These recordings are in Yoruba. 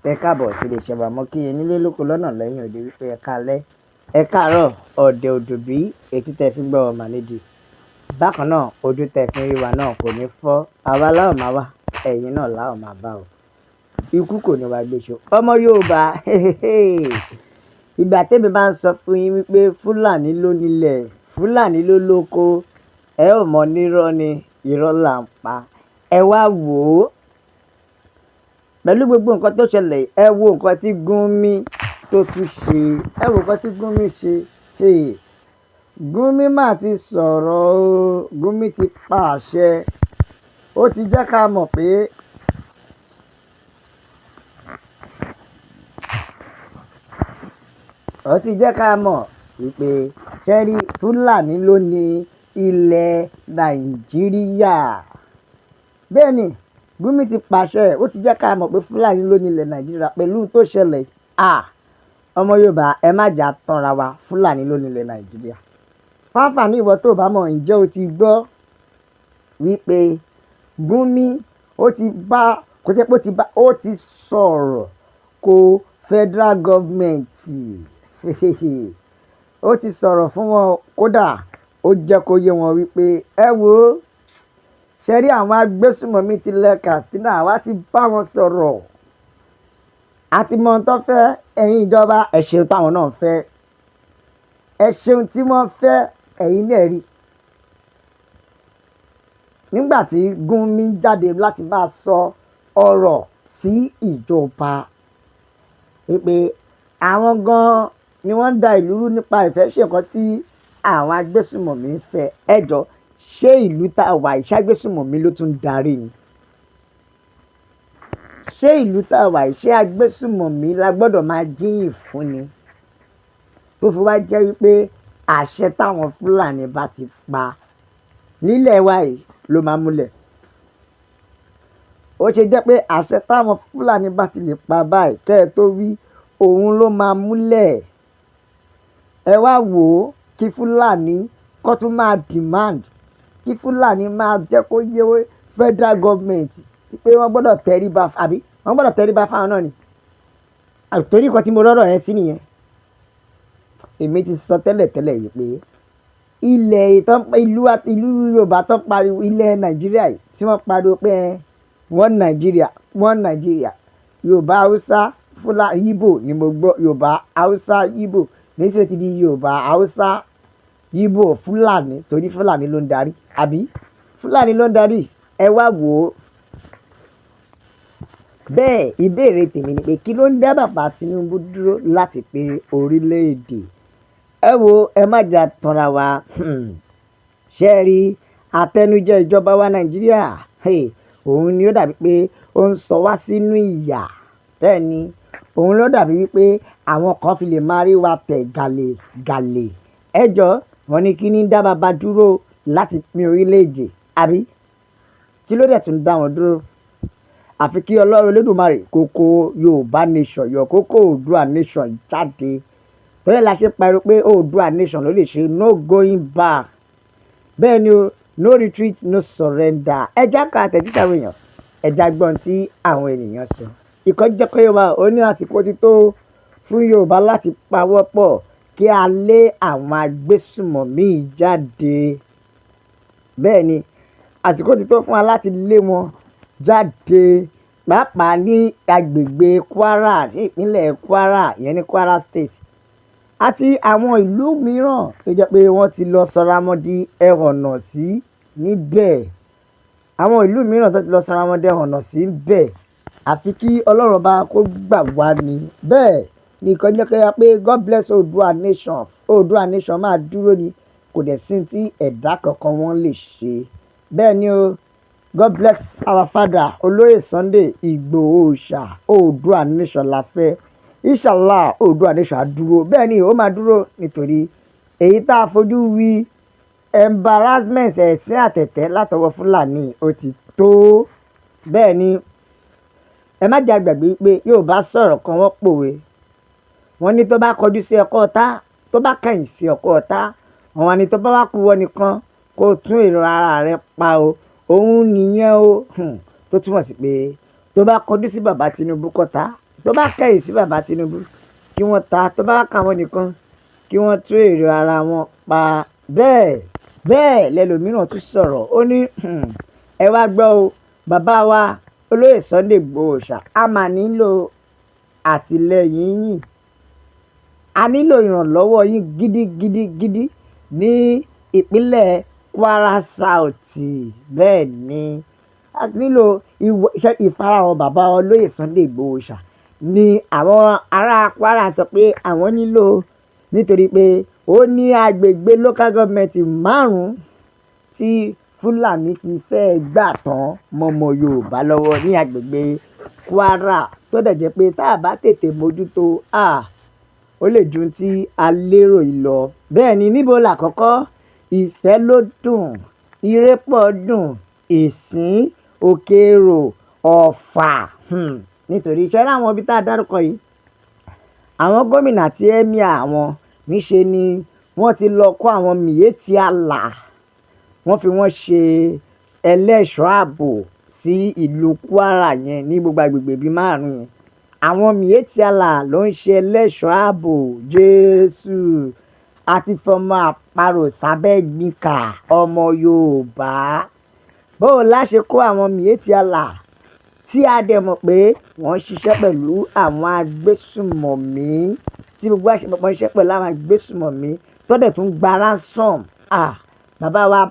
Ẹ káàbọ̀ sí iléeṣẹ́ wa. Mo kí yín nílé lóko lọ́nà lẹ́yìn òde wípé ẹ káalẹ́, ẹ káàárọ̀, ọ̀dẹ̀ òdùbí, etí tẹ fi ń gbọ́ wa mà nídìí. Bákan náà, ojú tẹ fi ń rí wa náà kò ní fọ́. Àwa la ó máa wà, ẹ̀yin náà la ó máa bá o. Ikú kò ní wá gbéṣọ. Ọmọ Yorùbá, ìgbà tèmi bá ń sọ fún yín wípé Fúlàní ló nílẹ̀, Fúlàní ló lóko, ẹ ò mọ̀ nírọ́ ni, irọ́ là ń pa. Ẹ wá wò ó. Pẹ̀lú gbogbo nǹkan tó ṣẹlẹ̀, ẹ wo nǹkan tí Gúnmi tó tún ṣe. Ẹ wo nǹkan tí Gúnmi ṣe. Gúnmi mà ti sọ̀rọ̀ o. Gúnmi ti pa àṣẹ. Ó ti jẹ́ ká mọ̀ pé wípé ṣẹ́rí Fúlàní ló ní ilẹ̀ Nàìjíríà. Bẹ́ẹ̀ ni, Gúnmi ti pàṣẹ. Ó ti jẹ́ ká mọ̀ pé Fúlàní ló ní ilẹ̀ Nàìjíríà pẹ̀lú tó ṣẹlẹ̀. Ọmọ Yorùbá, ẹ má jà tanra wa, Fúlàní ló ní ilẹ̀ Nàìjíríà. Fáfàní ìwọ tó bá mọ̀, ǹjẹ́ o ti gbọ́ wípé Gúnmi ó ti sọ̀rọ̀ kó federal government. Ó ti sọ̀rọ̀ fún wọn, kódà ó jẹ́ kó yé wọn wípé ẹ wo ṣẹ́rí àwọn agbésùmọ̀mí ti ilẹ̀ Katsina, àwa ti bá wọn sọ̀rọ̀. A ti mọ ohun tó fẹ́, ẹ̀yin ìjọba ẹ ṣeun táwọn náà fẹ́. Ẹ ṣeun tí wọ́n fẹ́, ẹ̀yin náà rí. Nígbà tí Gúnmi jáde láti bá sọ ọ̀rọ̀ sí ìjọba wípé àwọn gan-an ni wọ́n ń da ìlú rú nípa ìfẹ́ ṣe nǹkan tí àwọn agbésùmọ̀mí ń fẹ́. Ẹ jọ, ṣé ìlú tá a wà yìí ṣé agbésùmọ̀mí ló tún darí ni? Ṣé ìlú tá a wà yìí ṣé agbésùmọ̀mí la gbọ́dọ̀ máa jíyìn fún ni? Tó fi wá jẹ́ wípé àṣẹ táwọn Fúlàní bá ti pa nílẹ̀ wa yìí ló máa múlẹ̀. Ó ṣe jẹ́ pé àṣẹ táwọn Fúlàní bá ti lè pa báyìí kẹ́ ẹ tó wí, òun ló máa múlẹ̀. Ẹ wá wò ó, kí Fúlàní kó tún máa demand, kí Fúlàní máa jẹ́ kó yé federal government pé wọ́n gbọ́dọ̀ tẹríba, àbí wọ́n gbọ́dọ̀ tẹríba fáwọn náà ni. Torí nǹkan tí mo rọ́rọ̀ yẹn sí nìyẹn. Èmi ti sọ tẹ́lẹ̀ yìí pé ìlú Yorùbá tó pariwo ilẹ̀ Nàìjíríà yìí tí wọ́n pariwo pé wọ́n Nàìjíríà, Yorùbá, Haúsá, Fúlàní, Ìgbò ni mo gbọ́. Yorùbá, Haúsá, Ìgbò níṣẹ́ ti di Yorùbá, Haúsá, Ìgbò, Fúlàní, torí Fúlàní ló ń darí, àbí Fúlàní ló ń darí. Ẹ wá wò ó. Bẹ́ẹ̀ ìbéèrè tèmi ni pé kí ló ń dá bàbá Tinubu dúró láti pe orílẹ̀-èdè? Ẹ wo, ẹ má jà tanra wa. Ṣé ẹ rí àtẹnujẹ ìjọba wa Nàìjíríà? Òun ni ó dàbí pé ó ń sọ wá sínú ìyà. Bẹ́ẹ̀ ni, òun ló dàbí wípé àwọn kan fi lè máa rí wa tẹ̀ gàlè. Ẹ jọ, wọ́n ní kí ní dá bàbá dúró láti pín orílẹ̀-èdè, àbí kí ló dẹ̀ tún dá wọn dúró? Àfi kí Ọlọ́run Olódùmarè kó kó Yorùbá nation yọ, kó kó Oòduà nation jáde. Torí la ṣe pariwo pé Oòduà nation ló lè ṣe no going back. Bẹ́ẹ̀ ni o, no retreat, no surrender. Ẹja ká àtẹ̀jíṣẹ́ àwọn èèyàn, ẹja gbọ́n tí àwọn ènìyàn sọ. Ìkan jẹ́ pé Yorùbá ó ní àsìkò ti tó fún Yorùbá láti pawọ́ pọ̀ kí a lé àwọn agbésùmọ̀mí jáde. Bẹ́ẹ̀ ni, àsìkò ti tó fún wa láti lé wọn jáde, pàápàá ní agbègbè Kwara, ní ìpínlẹ̀ Kwara, ìyẹn ní Kwara State, àti àwọn ìlú mìíràn tó jẹ́ pé wọ́n ti lọ sọra wọn di ẹhọ̀nà sí níbẹ̀. Àwọn ìlú mìíràn tó ti lọ sọra wọn di ẹhọ̀nà sí níbẹ̀. Àfi kí Ọlọ́run bá kó gbà wá ni. Bẹ́ẹ̀ ni ìkan jẹ́ pé God bless Oòduà nation. Oòduà nation máa dúró ni, kò dẹ̀ sí tí ẹ̀dá kankan wọn lè ṣe. Bẹ́ẹ̀ ni o, God bless our father Olóyè Sunday Ìgbòho Òòṣà. Oòduà nation la fẹ́. Inshallah Oòduà nation á dúró. Bẹ́ẹ̀ ni ó máa dúró nítorí èyí tá a fojú wí embarrassment ẹ̀sìn àtẹ̀tẹ̀ látọwọ́ Fúlàní ó ti tó. Bẹ́ẹ̀ ni, ẹ má jà gbàgbé pé Yorùbá sọ̀rọ̀ kan, wọ́n pòwe. Wọ́n ní tó bá kọjú sí ọkọ ọ̀tá, tó bá kẹ̀yìn sí ọkọ ọ̀tá, àwọn ni tó bá wá kú wọ́n nìkan kó tún èrò ara rẹ̀ pa o. Òun nìyẹn o. Tó túmọ̀ sí pé tó bá kọjú sí bàbá Tinubu kọ́ta, tó bá kẹ̀yìn sí bàbá Tinubu kí wọ́n ta, tó bá kà wọ́n nìkan kí wọ́n tú èrò ara wọn pa. Bẹ́ẹ̀ lẹ́lòmíràn tún sọ̀rọ̀, ó ní ẹ wá gbọ́ o, bàbá wa olóyè Sunday Igboho Òòṣà, a máa nílò àtìlẹ́yìn yín, a nílò ìrànlọ́wọ́ yín gidigidi ní ìpínlẹ̀ Kwara South. Bẹ́ẹ̀ ni a nílò ìfarahàn bàbá olóyè Sunday Igboho Òòṣà ni àwọn ará Kwara sọ pé àwọn nílò, nítorí pé ó ní agbègbè local government 5 tí Fúlàní ti fẹ́ gbà tán mọ́mọ Yorùbá lọ́wọ́ ní agbègbè Kwara, tó dẹ̀ jẹ́ pé tá a bá tètè mójútó ó lè ju tí a lérò yìí lọ. Bẹ́ẹ̀ ni níbo làkọ́kọ́? Ìfẹ́ ló dùn, Ìrẹ́pọ̀ dùn, Ìsìn, Òkè-Èrò, Ọ̀fà. Nítorí iṣẹ́ láwọn ibi tá a dárúkọ yìí, àwọn gómìnà àti ẹ́míà àwọn níṣe ni wọ́n ti lọ kó àwọn Miyetti Allah, wọ́n fi wọ́n ṣe ẹlẹ́ṣọ́ ààbò sí ìlú Kwara yẹn ní gbogbo agbègbè bíi 5 yẹn. Àwọn Miyetti Allah ló ń ṣe ẹlẹ́ṣọ́ ààbò. Jésù àti fọmọ àparò sábẹ́ gbìkà ọmọ Yorùbá. Bóò la ṣe kó àwọn Miyetti Allah tí a dẹ̀ mọ̀ pé wọ́n ṣiṣẹ́ pẹ̀lú àwọn agbésùmọ̀mí, tí gbogbo àṣepọ̀ ṣiṣẹ́ pẹ̀lú àwọn agbésùmọ̀mí tó dẹ̀ tún gba ransom. Bàbá wa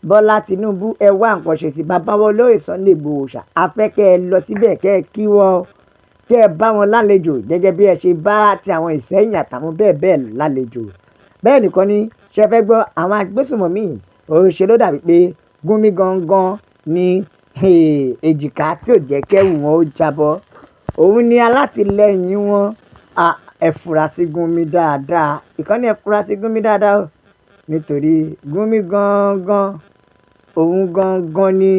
Bọ́lá Tinubu, ẹ wá nǹkan ṣe sí bàbá wa olóyè Sunday Igboho Òòṣà. A fẹ́ kẹ́ ẹ lọ síbẹ̀ kẹ́ ẹ kí wọ́n, kẹ́ ẹ bá wọn lálejò gẹ́gẹ́ bí ẹ ṣe bá ti àwọn Ìsẹ́yìn àtàwọn bẹ́ẹ̀ lálejò. Bẹ́ẹ̀ nìkan ni ṣe fẹ́ gbọ́, àwọn agbésùmọ̀mí òṣèlú dàbí pé Gumi gangan ni èjìká tí ò jẹ́ kẹ́rù wọn ó jábọ́. Òun ni alátìlẹ́yìn wọn. Ẹ fura sí Gumi dáadáa, ìkànnì ẹ fura sí Gumi dáadáa o, nítorí Gumi gangan, òun gangan ni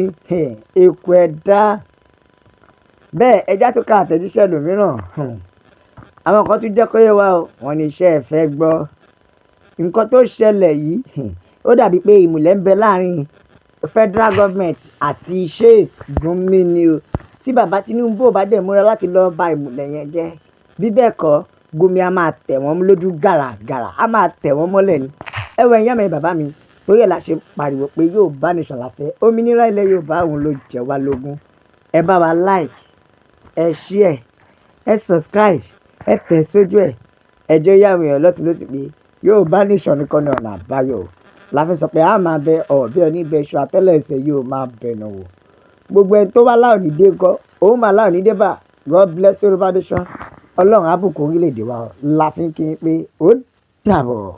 eku ẹ̀dá. Bẹ́ẹ̀ ẹja tó ka àtẹ̀jíṣẹ́ lòmíràn, àwọn kan tún jẹ́ kó yé wa o, wọ́n ní iṣẹ́ ẹ fẹ́ gbọ́. Nǹkan tó ṣẹlẹ̀ yìí ó dàbí pé ìmùlẹ̀ ń bẹ láàrin federal government àti Sheikh Gumi ni o. Tí bàbá Tinubu ò bá dẹ̀ múra láti lọ bà ìmùlẹ̀ yẹn jẹ́, bí bẹ́ẹ̀ kọ́ Gumi a máa tẹ̀ wọ́n lójú gàràgàrà, a máa tẹ̀ wọ́n mọ́lẹ̀ ni. Ẹ̀wẹ̀ ìyá mi bàbá mi, torí ẹ̀ la ṣe pariwo pé Yorùbá nation la fẹ́, òmìnira ilẹ̀ Yorùbá òun ló jẹ wá lógún. Ẹ bá wa like, ẹ share, ẹ subscribe, ẹ tẹ̀ sójú ẹ̀, ẹ jẹ́ yá àwọn èèyàn lọ́tùn lósì pé Yorùbá nation nìkan ní ọ̀nà àbáyọ. La fi sọ pé a máa bẹ ọ̀bẹ oníbẹ̀ṣọ àtẹ́lẹsẹ̀ yóò máa bẹ̀nà wò. Gbogbo ẹni tó bá láwọn ní dé gan, òun máa láwọn ní dé bá. God bless Yorùbá nation. Ọlọ́run á bùkún orílẹ̀-èdè wa la fi ń kí n pé ó dàbọ̀.